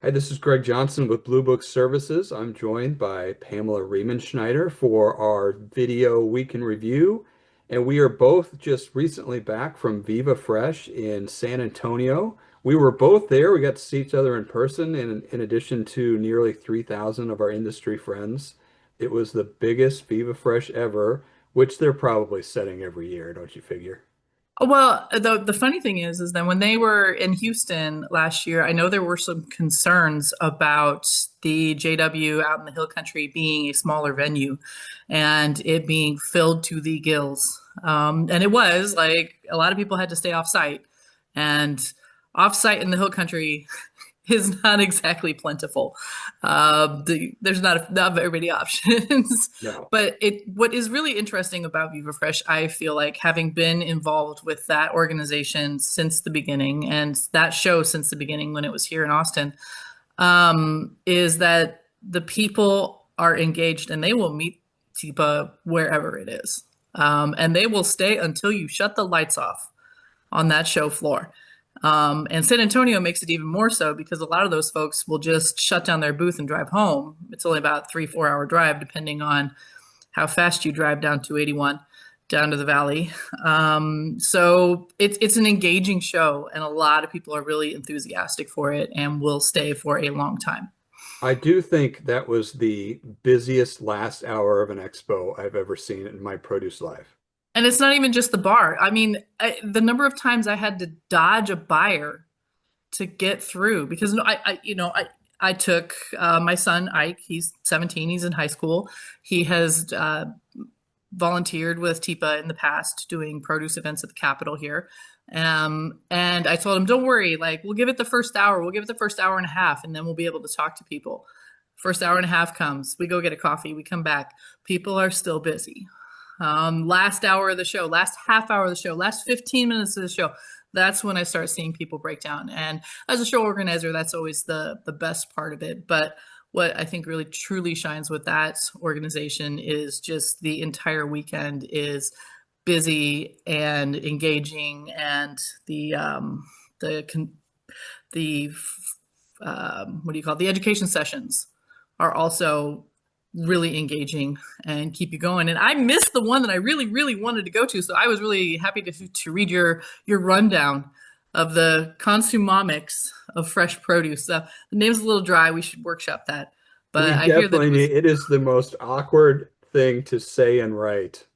Hi, this is Greg Johnson with Blue Book Services. I'm joined by Pamela Riemenschneider for our video week in review. And we are both just recently back from Viva Fresh in San Antonio. We were both there. We got to see each other in person, in addition to nearly 3,000 of our industry friends. It was the biggest Viva Fresh ever, which they're probably setting every year, don't you figure? Well, the funny thing is that when they were in Houston last year, I know there were some concerns about the JW out in the Hill Country being a smaller venue and it being filled to the gills. And it was like a lot of people had to stay off site, and off site in the Hill Country is not exactly plentiful. There's not very many options. No. But what is really interesting about Viva Fresh, I feel like having been involved with that organization since the beginning and that show since the beginning when it was here in Austin, is that the people are engaged and they will meet Tipa wherever it is. And they will stay until you shut the lights off on that show floor. And San Antonio makes it even more so because a lot of those folks will just shut down their booth and drive home. It's only about 3, 4 hour drive, depending on how fast you drive down 281 down to the valley. So it's an engaging show, and a lot of people are really enthusiastic for it and will stay for a long time. I do think that was the busiest last hour of an expo I've ever seen in my produce life. And it's not even just the bar. I mean, the number of times I had to dodge a buyer to get through because no, I took my son Ike. He's 17. He's in high school. He has volunteered with TIPA in the past doing produce events at the Capitol here. And I told him, don't worry, like we'll give it the first hour. We'll give it the first hour and a half, and then we'll be able to talk to people. First hour and a half comes. We go get a coffee. We come back. People are still busy. Last hour of the show, last half hour of the show, last 15 minutes of the show, that's when I start seeing people break down. And as a show organizer, that's always the best part of it. But what I think really truly shines with that organization is just the entire weekend is busy and engaging, and the the what do you call it? The education sessions are also really engaging and keep you going. And I missed the one that I really, really wanted to go to. So I was really happy to read your rundown of the consumomics of fresh produce. The name's a little dry. We should workshop that. But We I hear that definitely it was need, it is the most awkward thing to say and write.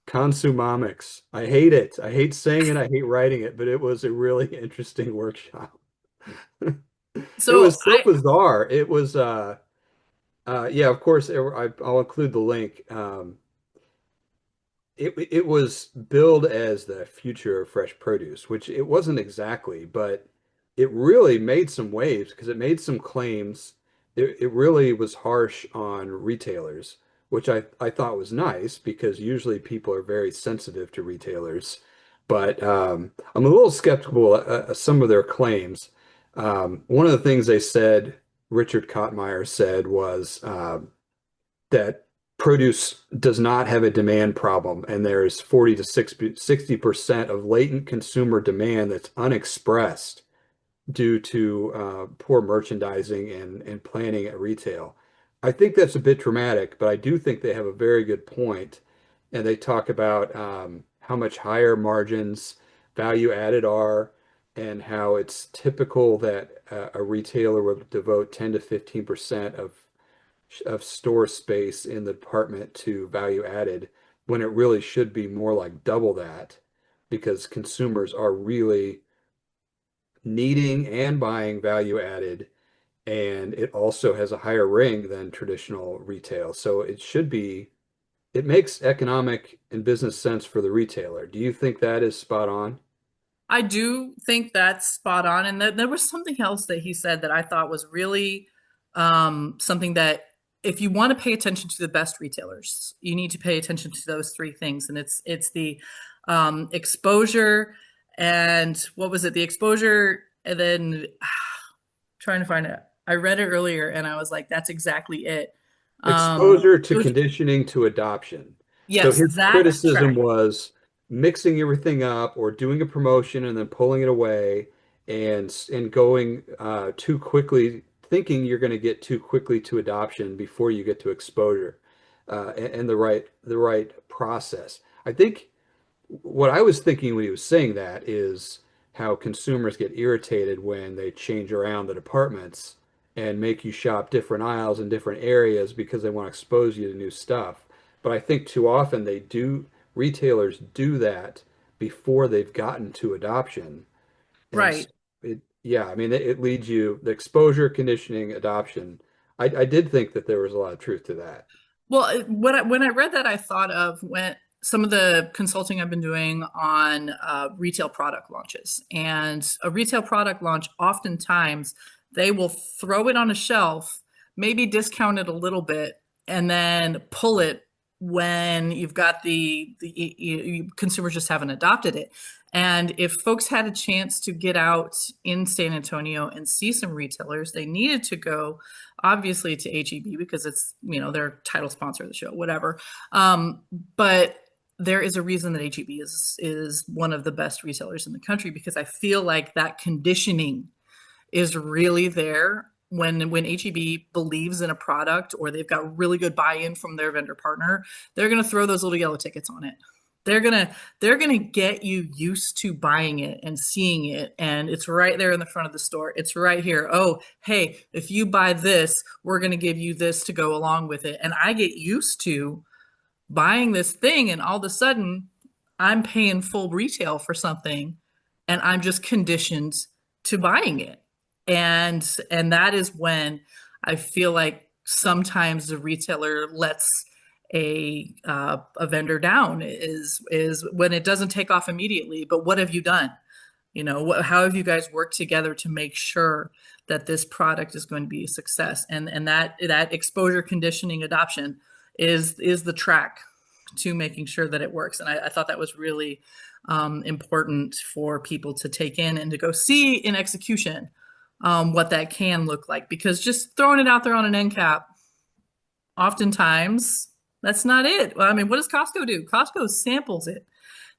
Consumomics. I hate it. I hate saying it. I hate writing it, but it was a really interesting workshop. It so was so I bizarre. It was yeah, of course, I'll include the link. It was billed as the future of fresh produce, which it wasn't exactly, but it really made some waves because it made some claims. It really was harsh on retailers, which I thought was nice because usually people are very sensitive to retailers. But I'm a little skeptical of some of their claims. One of the things they said, Richard Kottmeyer said, was that produce does not have a demand problem, and there's 40 to 60% of latent consumer demand that's unexpressed due to poor merchandising and planning at retail. I think that's a bit dramatic, but I do think they have a very good point, and they talk about how much higher margins value added are, and how it's typical that a retailer will devote 10 to 15% of store space in the department to value added when it really should be more like double that because consumers are really needing and buying value added, and it also has a higher ring than traditional retail. So it should be, it makes economic and business sense for the retailer. Do you think that is spot on? I do think that's spot on. And there was something else that he said that I thought was really something that if you want to pay attention to the best retailers, you need to pay attention to those three things. And it's the exposure, and what was it? The exposure, and then trying to find it. I read it earlier and I was like, that's exactly it. Exposure to It was, conditioning to adoption. So yes, his that criticism track. was mixing everything up or doing a promotion and then pulling it away and going too quickly thinking you're going to get too quickly to adoption before you get to exposure, and the right process. I think what I was thinking when he was saying that is how consumers get irritated when they change around the departments and make you shop different aisles in different areas because they want to expose you to new stuff. But I think too often retailers do that before they've gotten to adoption. And Right. so yeah, I mean, it leads you, the exposure, conditioning, adoption. I did think that there was a lot of truth to that. Well, when I read that, I thought of when some of the consulting I've been doing on retail product launches. And a retail product launch, oftentimes they will throw it on a shelf, maybe discount it a little bit, and then pull it when you've got consumers just haven't adopted it. And if folks had a chance to get out in San Antonio and see some retailers, they needed to go obviously to HEB because it's, their title sponsor of the show, whatever. Um, but there is a reason that HEB is one of the best retailers in the country, because I feel like that conditioning is really there when HEB believes in a product or they've got really good buy-in from their vendor partner. They're going to throw those little yellow tickets on it. They're gonna get you used to buying it and seeing it, and it's right there in the front of the store. It's right here. Oh, hey, if you buy this, we're gonna give you this to go along with it. And I get used to buying this thing, and all of a sudden, I'm paying full retail for something, and I'm just conditioned to buying it. And that is when I feel like sometimes the retailer lets a vendor down, is when it doesn't take off immediately. But what have you done? How have you guys worked together to make sure that this product is going to be a success? And that exposure, conditioning, adoption is the track to making sure that it works. And I thought that was really important for people to take in and to go see in execution, what that can look like. Because just throwing it out there on an end cap, oftentimes that's not it. Well, I mean, what does Costco do? Costco samples it.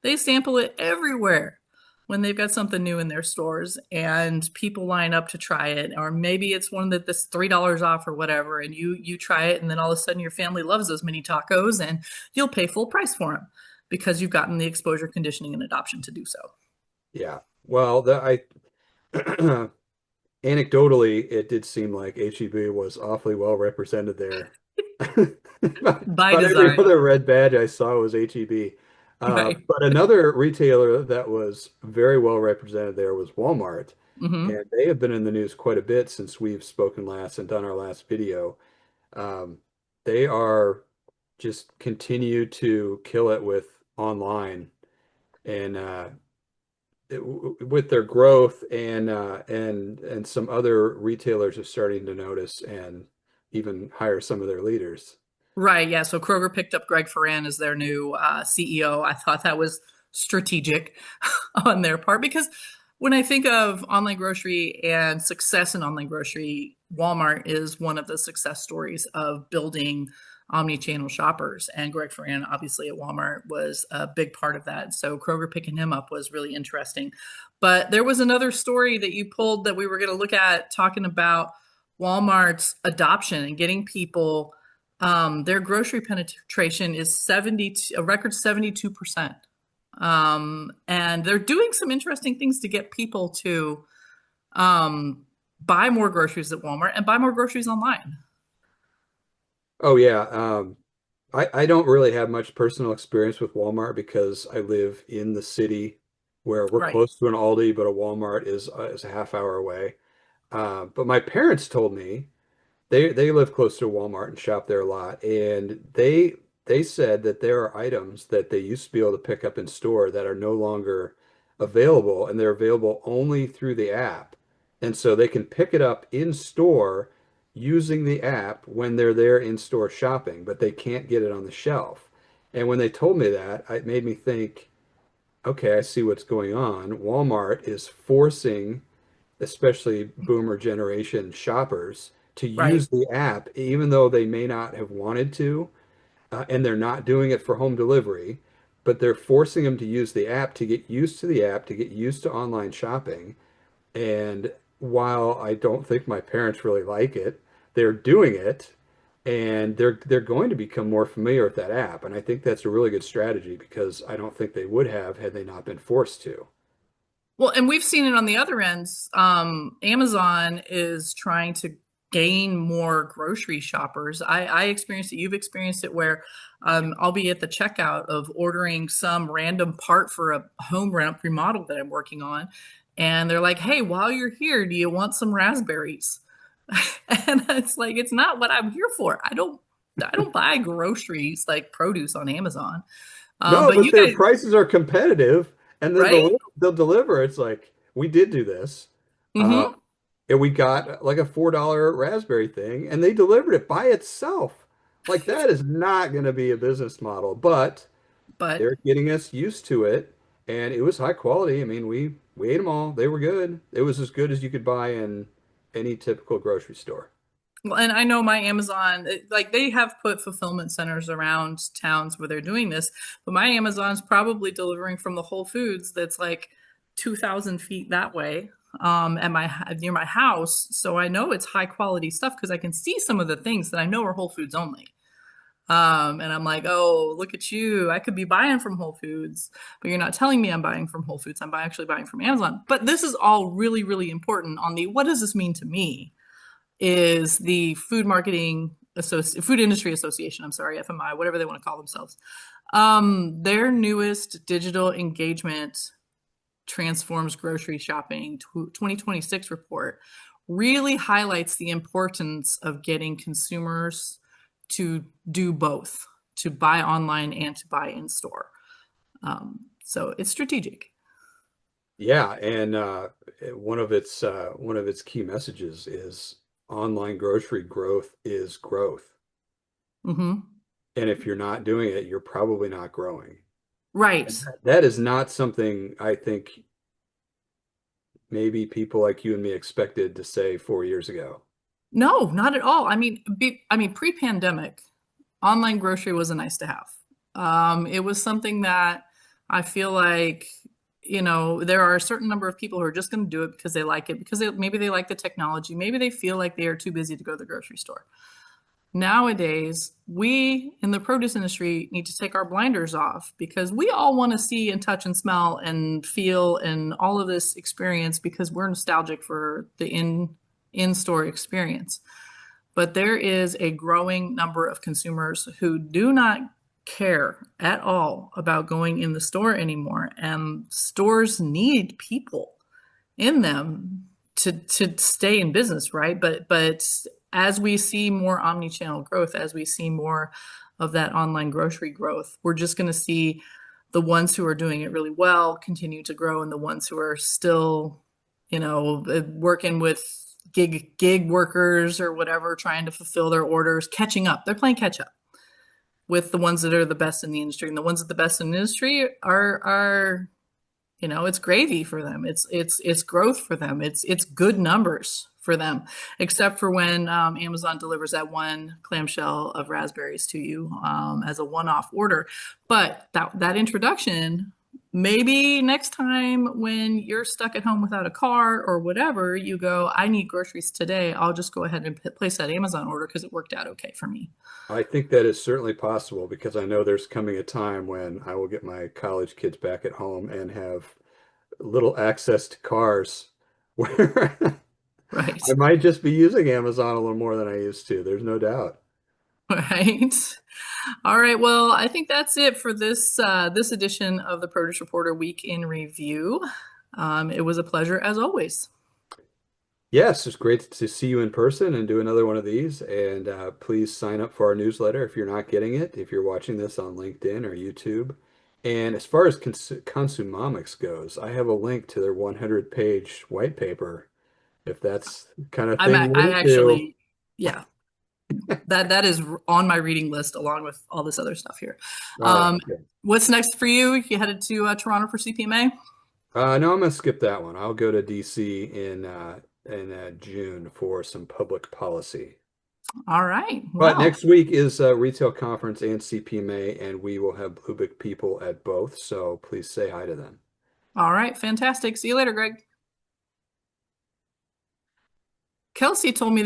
They sample it everywhere when they've got something new in their stores, and people line up to try it. Or maybe it's one that's $3 off or whatever, and you try it, and then all of a sudden your family loves those mini tacos, and you'll pay full price for them because you've gotten the exposure, conditioning, and adoption to do so. Yeah. Well, anecdotally, it did seem like HEB was awfully well represented there. By About every design. other red badge I saw was HEB. Right. But another retailer that was very well represented there was Walmart. Hmm. And they have been in the news quite a bit since we've spoken last and done our last video. Um, they are just continue to kill it with online and with their growth, and some other retailers are starting to notice and even hire some of their leaders. Right. Yeah. So Kroger picked up Greg Ferran as their new CEO. I thought that was strategic on their part, because when I think of online grocery and success in online grocery, Walmart is one of the success stories of building omni-channel shoppers. And Greg Ferran, obviously at Walmart, was a big part of that. So Kroger picking him up was really interesting. But there was another story that you pulled that we were going to look at, talking about Walmart's adoption and getting people, their grocery penetration is a record 72%. And they're doing some interesting things to get people to buy more groceries at Walmart and buy more groceries online. Oh yeah. I don't really have much personal experience with Walmart because I live in the city where we're Right. close to an Aldi, but a Walmart is a half hour away. But my parents told me they live close to Walmart and shop there a lot, and they said that there are items that they used to be able to pick up in store that are no longer available, and they're available only through the app. And so they can pick it up in store using the app when they're there in store shopping, but they can't get it on the shelf. And when they told me that, it made me think, okay, I see what's going on. Walmart is forcing especially boomer generation shoppers to Right. use the app, even though they may not have wanted to, and they're not doing it for home delivery, but they're forcing them to use the app to get used to the app, to get used to online shopping. And while I don't think my parents really like it, they're doing it and they're going to become more familiar with that app. And I think that's a really good strategy because I don't think they would have had they not been forced to. Well, and we've seen it on the other ends. Amazon is trying to gain more grocery shoppers. I experienced it. You've experienced it where I'll be at the checkout of ordering some random part for a home remodel that I'm working on. And they're like, hey, while you're here, do you want some raspberries? And it's like, it's not what I'm here for. I don't buy groceries like produce on Amazon. No, But but you their guys, prices are competitive and right? they'll deliver. It's like we did do this. Uh, Mm-hmm. and we got like a $4 raspberry thing and they delivered it by itself. Like that is not going to be a business model, but But they're getting us used to it and it was high quality. I mean, we ate them all. They were good. It was as good as you could buy in any typical grocery store. well, and I know my Amazon, like they have put fulfillment centers around towns where they're doing this, but my Amazon's probably delivering from the Whole Foods that's like 2,000 feet that way, at my near my house. So I know it's high quality stuff because I can see some of the things that I know are Whole Foods only. And I'm like, oh, look at you. I could be buying from Whole Foods, but you're not telling me I'm buying from Whole Foods. I'm actually buying from Amazon. But this is all really, really important on the what does this mean to me? Is the Food Industry Association, I'm sorry, FMI, whatever they want to call themselves. Their newest digital engagement transforms grocery shopping 2026 report really highlights the importance of getting consumers to do both, to buy online and to buy in store. So it's strategic. Yeah, and one of its key messages is online grocery growth is growth. Hmm. And if you're not doing it, you're probably not growing. Right. And that is not something I think maybe people like you and me expected to say 4 years ago. No, not at all. I mean, pre-pandemic, online grocery was a nice to have. It was something that I feel like, there are a certain number of people who are just going to do it because they like it, because maybe they like the technology, maybe they feel like they are too busy to go to the grocery store. Nowadays, we in the produce industry need to take our blinders off because we all want to see and touch and smell and feel and all of this experience because we're nostalgic for the in-store experience. But there is a growing number of consumers who do not care at all about going in the store anymore, and stores need people in them to stay in business, right? But as we see more omni-channel growth, as we see more of that online grocery growth, we're just going to see the ones who are doing it really well continue to grow, and the ones who are still, working with gig workers or whatever, trying to fulfill their orders, catching up. They're playing catch up with the ones that are the best in the industry, and the ones that are the best in the industry are it's gravy for them. It's growth for them. It's good numbers for them, except for when Amazon delivers that one clamshell of raspberries to you as a one-off order. But that introduction, maybe next time when you're stuck at home without a car or whatever, you go, I need groceries today. I'll just go ahead and place that Amazon order because it worked out okay for me. I think that is certainly possible because I know there's coming a time when I will get my college kids back at home and have little access to cars where Right. I might just be using Amazon a little more than I used to. There's no doubt. Right. All right. Well, I think that's it for this edition of the Produce Reporter Week in Review. It was a pleasure as always. Yes, it's great to see you in person and do another one of these. And please sign up for our newsletter if you're not getting it, if you're watching this on LinkedIn or YouTube. And as far as Consumomics goes, I have a link to their 100-page white paper, if that's the kind of thing you're I into. actually, yeah, that is on my reading list along with all this other stuff here. All right. Um, Okay. what's next for you? You headed to Toronto for CPMA? No, I'm gonna skip that one. I'll go to DC in June for some public policy. All right. But Well, next week is a retail conference and CPMA, and we will have Bluebick people at both. So please say hi to them. all right. Fantastic. See you later, Greg. Kelsey told me